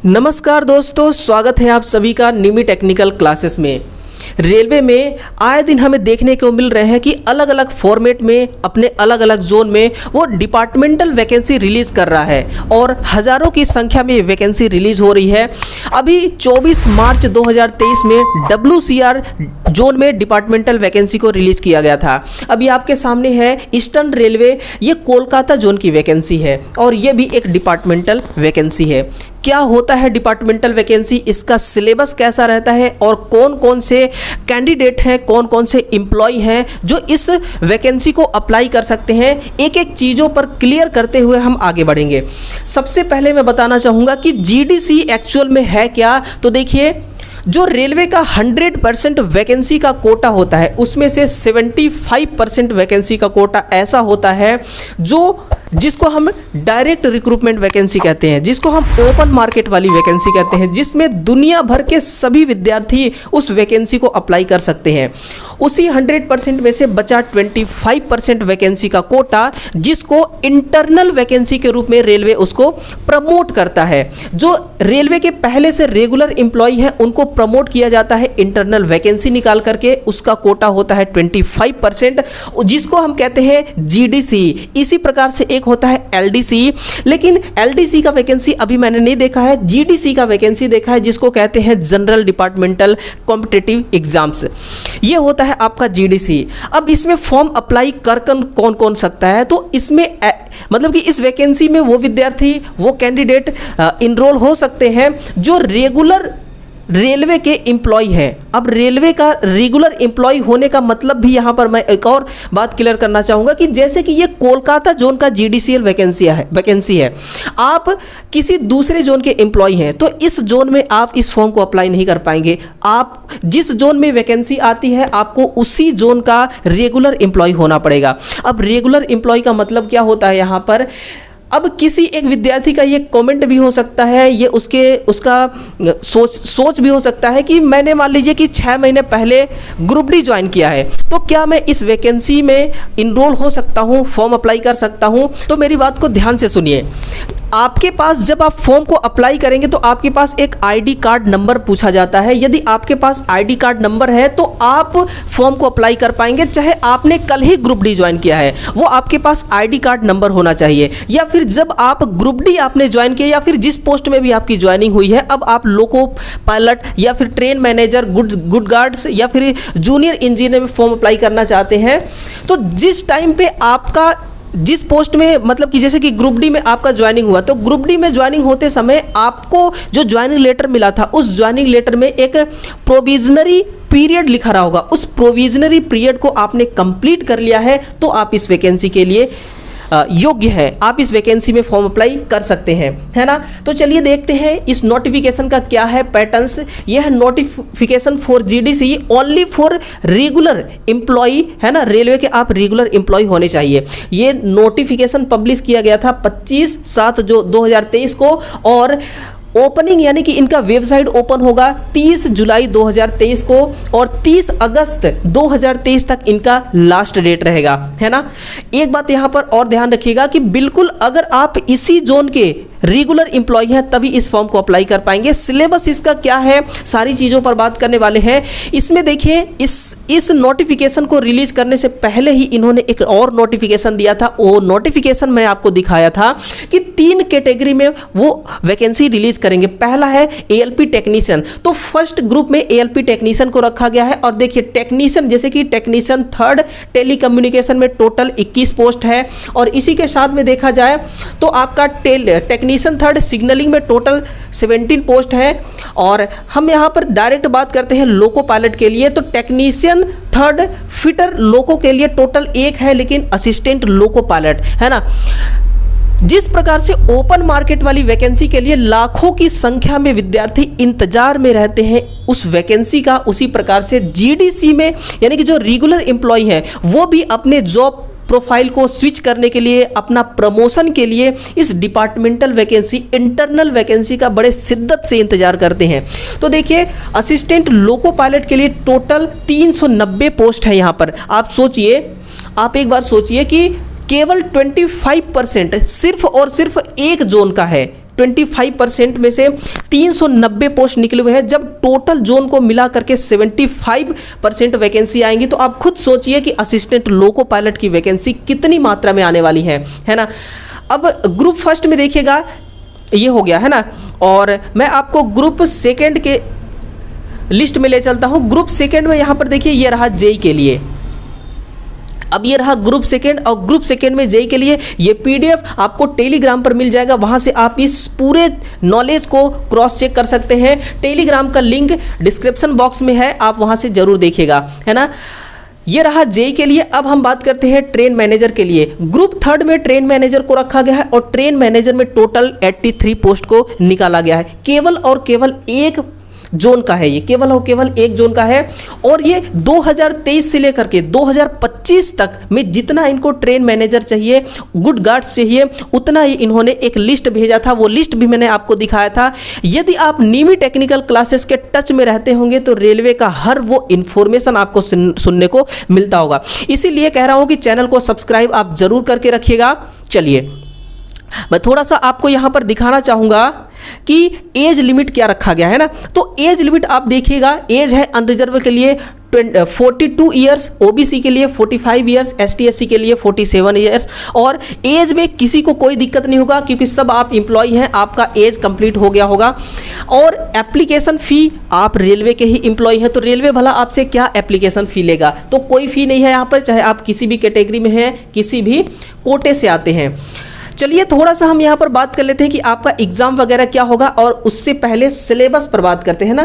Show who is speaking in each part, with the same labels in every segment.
Speaker 1: नमस्कार दोस्तों, स्वागत है आप सभी का निमी टेक्निकल क्लासेस में। रेलवे में आए दिन हमें देखने को मिल रहे हैं कि अलग अलग फॉर्मेट में अपने अलग अलग जोन में वो डिपार्टमेंटल वैकेंसी रिलीज़ कर रहा है और हज़ारों की संख्या में वैकेंसी रिलीज़ हो रही है। अभी 24 मार्च 2023 में WCR जोन में डिपार्टमेंटल वैकेंसी को रिलीज़ किया गया था। अभी आपके सामने है ईस्टर्न रेलवे, ये कोलकाता जोन की वैकेंसी है और ये भी एक डिपार्टमेंटल वैकेंसी है। क्या होता है डिपार्टमेंटल वैकेंसी, इसका सिलेबस कैसा रहता है और कौन कौन से कैंडिडेट हैं, कौन कौन से एम्प्लॉय हैं जो इस वैकेंसी को अप्लाई कर सकते हैं, एक एक चीज़ों पर क्लियर करते हुए हम आगे बढ़ेंगे। सबसे पहले मैं बताना चाहूँगा कि GDC एक्चुअल में है क्या। तो देखिए, जो रेलवे का 100% वैकेंसी का कोटा होता है उसमें से 75% वैकेंसी का कोटा ऐसा होता है जिसको हम डायरेक्ट रिक्रूटमेंट वैकेंसी कहते हैं, जिसको हम ओपन मार्केट वाली वैकेंसी कहते हैं, जिसमें दुनिया भर के सभी विद्यार्थी उस वैकेंसी को अप्लाई कर सकते हैं। उसी 100% में से बचा 25% वैकेंसी का कोटा, जिसको इंटरनल वैकेंसी के रूप में रेलवे उसको प्रमोट करता है। जो रेलवे के पहले से रेगुलर एम्प्लॉय हैं उनको प्रमोट किया जाता है इंटरनल वैकेंसी निकाल करके, उसका कोटा होता है 25%, जिसको हम कहते हैं GDC। इसी प्रकार से एक होता है LDC, लेकिन LDC का वैकेंसी अभी मैंने नहीं देखा है, GDC का वैकेंसी देखा है, जिसको कहते हैं जनरल डिपार्टमेंटल कॉम्पिटिटिव एग्जाम्स। ये होता है आपका GDC। अब इसमें फॉर्म अप्लाई कर कौन कौन सकता है, तो इसमें मतलब कि इस वैकेंसी में वो विद्यार्थी, वो कैंडिडेट इनरोल हो सकते हैं जो रेगुलर रेलवे के एम्प्लॉय हैं। अब रेलवे का रेगुलर एम्प्लॉय होने का मतलब भी यहाँ पर मैं एक और बात क्लियर करना चाहूँगा कि जैसे कि ये कोलकाता जोन का GDCL वैकेंसी है, आप किसी दूसरे जोन के एम्प्लॉय हैं तो इस जोन में आप इस फॉर्म को अप्लाई नहीं कर पाएंगे। आप जिस जोन में वैकेंसी आती है आपको उसी जोन का रेगुलर एम्प्लॉय होना पड़ेगा। अब रेगुलर एम्प्लॉय का मतलब क्या होता है यहाँ पर, अब किसी एक विद्यार्थी का ये कमेंट भी हो सकता है, ये उसका सोच भी हो सकता है कि मैंने मान लीजिए कि 6 महीने पहले ग्रुप डी ज्वाइन किया है, तो क्या मैं इस वैकेंसी में इनरोल हो सकता हूँ, फॉर्म अप्लाई कर सकता हूँ। तो मेरी बात को ध्यान से सुनिए। आपके पास जब आप फॉर्म को अप्लाई करेंगे तो आपके पास एक ID कार्ड नंबर पूछा जाता है। यदि आपके पास ID कार्ड नंबर है तो आप फॉर्म को अप्लाई कर पाएंगे, चाहे आपने कल ही ग्रुप डी ज्वाइन किया है, वो आपके पास ID कार्ड नंबर होना चाहिए। या फिर जब आप ग्रुप डी आपने ज्वाइन किया या फिर जिस पोस्ट में भी आपकी ज्वाइनिंग हुई है, अब आप लोको पायलट या फिर ट्रेन मैनेजर, गुड गार्ड्स या फिर जूनियर इंजीनियर में फॉर्म अप्लाई करना चाहते हैं, तो जिस टाइम पे आपका जिस पोस्ट में मतलब कि जैसे कि ग्रुप डी में आपका ज्वाइनिंग हुआ, तो ग्रुप डी में ज्वाइनिंग होते समय आपको जो ज्वाइनिंग लेटर मिला था, उस ज्वाइनिंग लेटर में एक प्रोविजनरी पीरियड लिखा रहा होगा। उस प्रोविजनरी पीरियड को आपने कंप्लीट कर लिया है तो आप इस वैकेंसी के लिए योग्य है, आप इस वैकेंसी में फॉर्म अप्लाई कर सकते हैं, है ना। तो चलिए देखते हैं इस नोटिफिकेशन का क्या है पैटर्न्स। यह है notification for GDC only for regular employee, है ना, रेलवे के आप रेगुलर एम्प्लॉय होने चाहिए। ये नोटिफिकेशन पब्लिश किया गया था 25/7/2023 को और ओपनिंग यानी कि इनका वेबसाइट ओपन होगा 30 जुलाई 2023 को और 30 अगस्त 2023 तक इनका लास्ट डेट रहेगा, है ना। एक बात यहाँ पर और ध्यान रखिएगा कि बिल्कुल अगर आप इसी जोन के रेगुलर एम्प्लॉय हैं तभी इस फॉर्म को अप्लाई कर पाएंगे। सिलेबस इसका क्या है, सारी चीज़ों पर बात करने वाले हैं। इसमें देखिए, इस नोटिफिकेशन को रिलीज करने से पहले ही इन्होंने एक और नोटिफिकेशन दिया था। वो नोटिफिकेशन मैं आपको दिखाया था कि 3 कैटेगरी में वो वैकेंसी रिलीज करेंगे। पहला है ALP टेक्नीशियन, तो फर्स्ट ग्रुप में ALP टेक्नीशियन को रखा गया है। और देखिए टेक्नीशियन, जैसे कि टेक्नीशियन 3rd टेलीकम्युनिकेशन में टोटल 21 पोस्ट है और इसी के साथ में देखा जाए तो आपका टेक्नीशियन 3rd सिग्नलिंग में टोटल 17 पोस्ट है। और हम यहाँ पर डायरेक्ट बात करते हैं लोको पायलट के लिए, तो टेक्नीशियन 3rd फिटर लोको के लिए टोटल 1 है, लेकिन असिस्टेंट लोको पायलट, है ना। जिस प्रकार से ओपन मार्केट वाली वैकेंसी के लिए लाखों की संख्या में विद्यार्थी इंतजार में रहते हैं उस वैकेंसी का, उसी प्रकार से GDC में यानी कि जो रेगुलर एम्प्लॉय हैं वो भी अपने जॉब प्रोफाइल को स्विच करने के लिए, अपना प्रमोशन के लिए इस डिपार्टमेंटल वैकेंसी, इंटरनल वैकेंसी का बड़े शिद्दत से इंतजार करते हैं। तो देखिए, असिस्टेंट लोको पायलट के लिए टोटल 390 पोस्ट है। यहाँ पर आप सोचिए, आप एक बार सोचिए कि केवल 25% सिर्फ और सिर्फ एक जोन का है, 25% में से 390 पोस्ट निकले हुए हैं। जब टोटल जोन को मिला करके 75% वैकेंसी आएंगी तो आप खुद सोचिए कि असिस्टेंट लोको पायलट की वैकेंसी कितनी मात्रा में आने वाली है ना। अब ग्रुप फर्स्ट में देखिएगा, ये हो गया है ना, और मैं आपको ग्रुप सेकेंड के लिस्ट में ले चलता हूँ। ग्रुप सेकेंड में यहाँ पर देखिए ये रहा जेई के लिए। अब ये रहा ग्रुप सेकेंड, और ग्रुप सेकेंड में जेई के लिए ये पीडीएफ आपको टेलीग्राम पर मिल जाएगा। वहाँ से आप इस पूरे नॉलेज को क्रॉस चेक कर सकते हैं। टेलीग्राम का लिंक डिस्क्रिप्शन बॉक्स में है, आप वहाँ से ज़रूर देखिएगा, है ना। ये रहा जेई के लिए। अब हम बात करते हैं ट्रेन मैनेजर के लिए। ग्रुप थर्ड में ट्रेन मैनेजर को रखा गया है और ट्रेन मैनेजर में टोटल 83 पोस्ट को निकाला गया है। केवल और केवल एक जोन का है, ये केवल और केवल एक जोन का है। और ये 2023 से लेकर के 2025 तक में जितना इनको ट्रेन मैनेजर चाहिए, गुड गार्ड्स चाहिए, उतना ही इन्होंने एक लिस्ट भेजा था। वो लिस्ट भी मैंने आपको दिखाया था। यदि आप निमी टेक्निकल क्लासेस के टच में रहते होंगे तो रेलवे का हर वो इन्फॉर्मेशन आपको सुनने को मिलता होगा। इसीलिए कह रहा हूँ कि चैनल को सब्सक्राइब आप जरूर करके रखिएगा। चलिए मैं थोड़ा सा आपको यहाँ पर दिखाना चाहूँगा कि एज लिमिट क्या रखा गया है ना। तो एज लिमिट आप देखिएगा, एज है अनरिजर्व के लिए 42 ईयर्स, ओबीसी के लिए 45 ईयर्स, एसटी/एससी के लिए 47 ईयर्स। और एज में किसी को कोई दिक्कत नहीं होगा क्योंकि सब आप एम्प्लॉय हैं, आपका एज कंप्लीट हो गया होगा। और एप्लीकेशन फ़ी, आप रेलवे के ही एम्प्लॉय हैं तो रेलवे भला आपसे क्या एप्लीकेशन फ़ी लेगा, तो कोई फ़ी नहीं है यहाँ पर, चाहे आप किसी भी कैटेगरी में हैं, किसी भी कोटे से आते हैं। चलिए थोड़ा सा हम यहाँ पर बात कर लेते हैं कि आपका एग्ज़ाम वगैरह क्या होगा, और उससे पहले सिलेबस पर बात करते हैं ना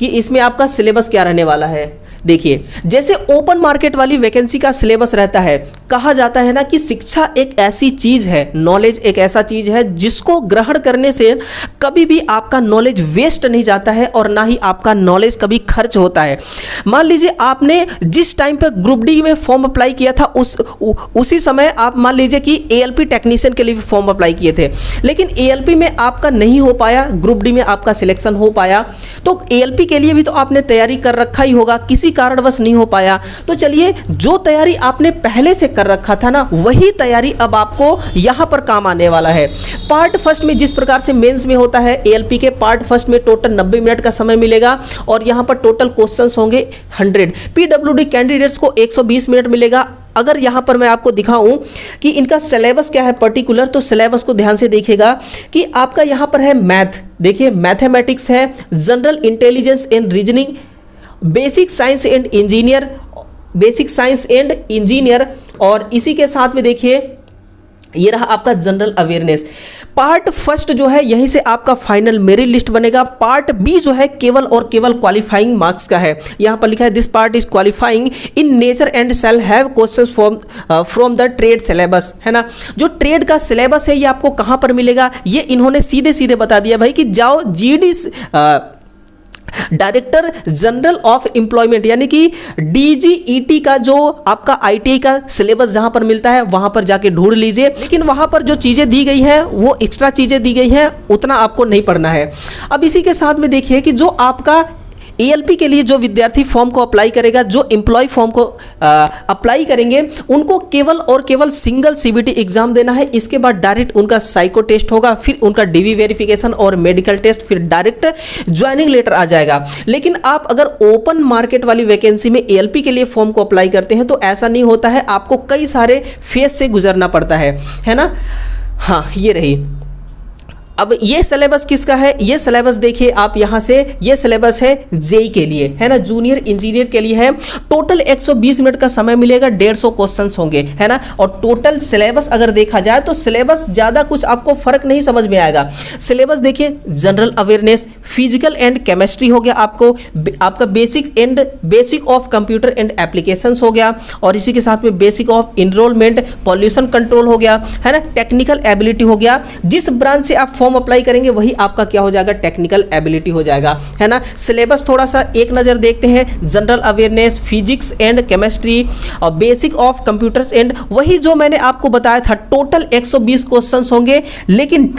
Speaker 1: कि इसमें आपका सिलेबस क्या रहने वाला है। देखिए, जैसे ओपन मार्केट वाली वैकेंसी का सिलेबस रहता है, कहा जाता है ना कि शिक्षा एक ऐसी चीज़ है, नॉलेज एक ऐसा चीज़ है जिसको ग्रहण करने से कभी भी आपका नॉलेज वेस्ट नहीं जाता है और ना ही आपका नॉलेज कभी खर्च होता है। मान लीजिए आपने जिस टाइम पर ग्रुप डी में फॉर्म अप्लाई किया था उसी समय आप मान लीजिए कि एएलपी टेक्नीशियन के लिए भी फॉर्म अप्लाई किए थे, लेकिन एएलपी में आपका नहीं हो पाया, ग्रुप डी में आपका सिलेक्शन हो पाया, तो एएलपी के लिए भी तो आपने तैयारी कर रखा ही होगा, किसी कारणवश नहीं हो पाया। तो चलिए, जो तैयारी आपने पहले से कर रखा था ना, वही तैयारी अब आपको यहां पर काम आने वाला है। पार्ट फर्स्ट में जिस प्रकार से मेंस में होता है, एएलपी के पार्ट फर्स्ट में टोटल 90 मिनट का समय मिलेगा और यहां पर टोटल क्वेश्चंस होंगे 100। पीडब्ल्यूडी कैंडिडेट्स को 120 मिनट मिलेगा। अगर यहाँ पर मैं आपको दिखाऊं कि इनका सिलेबस क्या है पर्टिकुलर, तो सिलेबस को ध्यान से देखिएगा कि आपका यहाँ पर है मैथ, देखिए मैथमेटिक्स है, general intelligence and reasoning, basic science and engineer, और इसी के साथ में देखिए ये रहा आपका जनरल अवेयरनेस। पार्ट फर्स्ट जो है यहीं से आपका फाइनल मेरिट लिस्ट बनेगा। पार्ट बी जो है केवल और केवल क्वालिफाइंग मार्क्स का है। यहाँ पर लिखा है this part is qualifying in nature and shall have questions from the trade syllabus, है ना। जो ट्रेड का सिलेबस है ये आपको कहाँ पर मिलेगा, ये इन्होंने सीधे सीधे बता दिया भाई कि जाओ GD director general of employment यानी कि डीजीईटी का जो आपका आईटीआई का सिलेबस जहां पर मिलता है वहां पर जाके ढूंढ लीजिए। लेकिन वहां पर जो चीजें दी गई हैं वो एक्स्ट्रा चीजें दी गई हैं, उतना आपको नहीं पढ़ना है। अब इसी के साथ में देखिए कि जो आपका एएलपी के लिए जो विद्यार्थी फॉर्म को अप्लाई करेगा, जो एम्प्लॉय फॉर्म को अप्लाई करेंगे, उनको केवल और केवल सिंगल सीबीटी एग्जाम देना है। इसके बाद डायरेक्ट उनका साइको टेस्ट होगा, फिर उनका डीवी वेरिफिकेशन और मेडिकल टेस्ट, फिर डायरेक्ट ज्वाइनिंग लेटर आ जाएगा। लेकिन आप अगर ओपन मार्केट वाली वैकेंसी में एएलपी के लिए फॉर्म को अप्लाई करते हैं तो ऐसा नहीं होता है, आपको कई सारे फेज से गुजरना पड़ता है ना। हाँ, ये रही। अब ये सिलेबस किसका है, ये सिलेबस देखिए आप यहाँ से, ये सिलेबस है जेई के लिए, है ना, जूनियर इंजीनियर के लिए है। टोटल 120 मिनट का समय मिलेगा, 150 क्वेश्चंस होंगे, है ना। और टोटल सिलेबस अगर देखा जाए तो सिलेबस ज़्यादा कुछ आपको फर्क नहीं समझ में आएगा। सिलेबस देखिए, general awareness, physical and chemistry हो गया, आपका basic of computer and applications हो गया, और इसी के साथ में basic of environment, pollution control हो गया, है ना, टेक्निकल एबिलिटी हो गया। जिस ब्रांच से आप फॉर्म अप्लाई करेंगे वही आपका क्या हो जाएगा, टेक्निकल एबिलिटी हो जाएगा, है ना। सिलेबस थोड़ा सा एक नज़र देखते हैं, general awareness, physics and chemistry और बेसिक ऑफ कंप्यूटर्स एंड, वही जो मैंने आपको बताया था, टोटल 120 क्वेश्चंस होंगे। लेकिन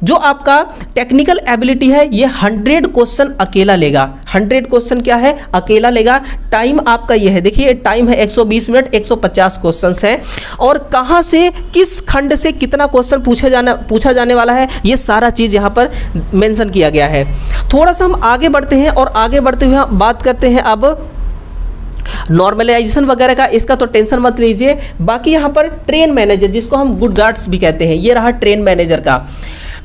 Speaker 1: जो आपका टेक्निकल एबिलिटी है ये 100 क्वेश्चन अकेला लेगा। 100 क्वेश्चन क्या है, अकेला लेगा। टाइम आपका ये है, देखिए टाइम है 120 मिनट, 150 क्वेश्चंस हैं। और कहाँ से किस खंड से कितना क्वेश्चन पूछा जाने वाला है, ये सारा चीज़ यहाँ पर मेंशन किया गया है। थोड़ा सा हम आगे बढ़ते हैं और आगे बढ़ते हुए बात करते हैं अब नॉर्मलाइजेशन वगैरह का। इसका तो टेंशन मत लीजिए। बाकी यहाँ पर ट्रेन मैनेजर, जिसको हम गुड गार्ड्स भी कहते हैं, ये रहा ट्रेन मैनेजर का।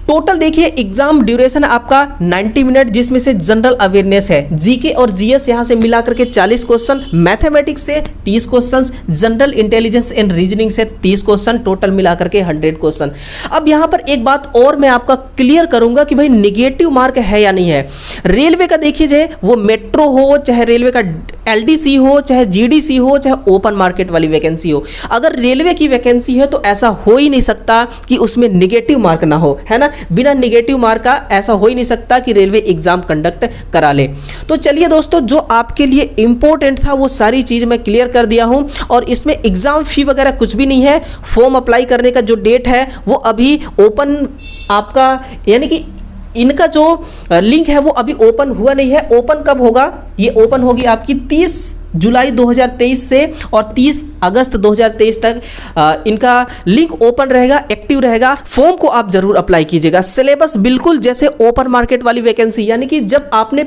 Speaker 1: टोटल देखिए एग्जाम ड्यूरेशन आपका 90 मिनट, जिसमें से जनरल अवेयरनेस है, जीके और जीएस यहाँ से मिलाकर के 40 क्वेश्चन, मैथमेटिक्स से 30 question, general intelligence and reasoning से 30 क्वेश्चन, टोटल मिलाकर के 100 क्वेश्चन। अब यहाँ पर एक बात और मैं आपका क्लियर करूंगा कि भाई निगेटिव मार्क है या नहीं है। रेलवे का देखिए, वो मेट्रो हो, चाहे रेलवे का एलडीसी हो, चाहे जीडीसी हो, चाहे ओपन मार्केट वाली वैकेंसी हो, अगर रेलवे की वैकेंसी है तो ऐसा हो ही नहीं सकता कि उसमें निगेटिव मार्क ना हो, है ना। बिना निगेटिव मार्क का ऐसा हो ही नहीं सकता कि रेलवे एग्जाम कंडक्ट करा ले। तो चलिए दोस्तों, जो आपके लिए इंपॉर्टेंट था वो सारी चीज मैं क्लियर कर दिया हूं। और इसमें एग्जाम फी वगैरह कुछ भी नहीं है। फॉर्म अप्लाई करने का जो डेट है वो अभी ओपन आपका, यानी कि इनका जो लिंक है वो अभी ओपन हुआ नहीं है। ओपन कब होगा, ये ओपन होगी आपकी 30 जुलाई 2023 से और 30 अगस्त 2023 तक इनका लिंक ओपन रहेगा, एक्टिव रहेगा। फॉर्म को आप जरूर अप्लाई कीजिएगा। सिलेबस बिल्कुल जैसे ओपन मार्केट वाली वैकेंसी, यानी कि जब आपने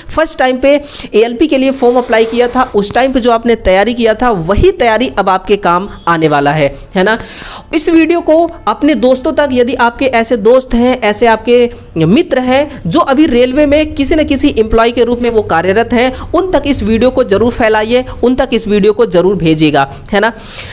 Speaker 1: फर्स्ट टाइम पे एएलपी के लिए फॉर्म अप्लाई किया था, उस टाइम पे जो आपने तैयारी किया था वही तैयारी अब आपके काम आने वाला है ना। इस वीडियो को अपने दोस्तों तक, यदि आपके ऐसे दोस्त हैं, ऐसे आपके मित्र हैं जो अभी रेलवे में किसी न किसी एम्प्लॉय के रूप में वो कार्यरत हैं, उन तक इस वीडियो को जरूर फैलाइए, उन तक इस वीडियो को जरूर भेजिएगा, है ना।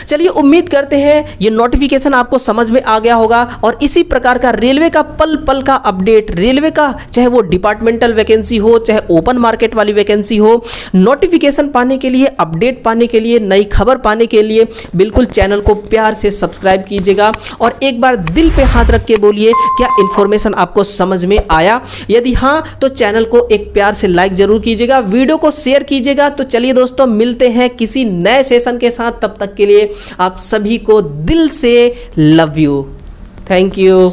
Speaker 1: चलिए, उम्मीद करते हैं ये नोटिफिकेशन आपको समझ में आ गया होगा। और इसी प्रकार का रेलवे का पल पल का अपडेट, रेलवे का चाहे वो डिपार्टमेंटल वैकेंसी हो, चाहे ओपन मार्केट वाली वैकेंसी हो, नोटिफिकेशन पाने के लिए, अपडेट पाने के लिए, नई खबर पाने के लिए बिल्कुल चैनल को प्यार से सब्सक्राइब कीजिएगा। और एक बार दिल पे हाथ रख के बोलिए, क्या इंफॉर्मेशन आपको समझ में आया? यदि हाँ तो चैनल को एक प्यार से लाइक जरूर कीजिएगा, वीडियो को शेयर कीजिएगा। तो चलिए दोस्तों, मिलते हैं किसी नए सेशन के साथ। तब तक के लिए आप सभी को दिल से लव यू। Thank you.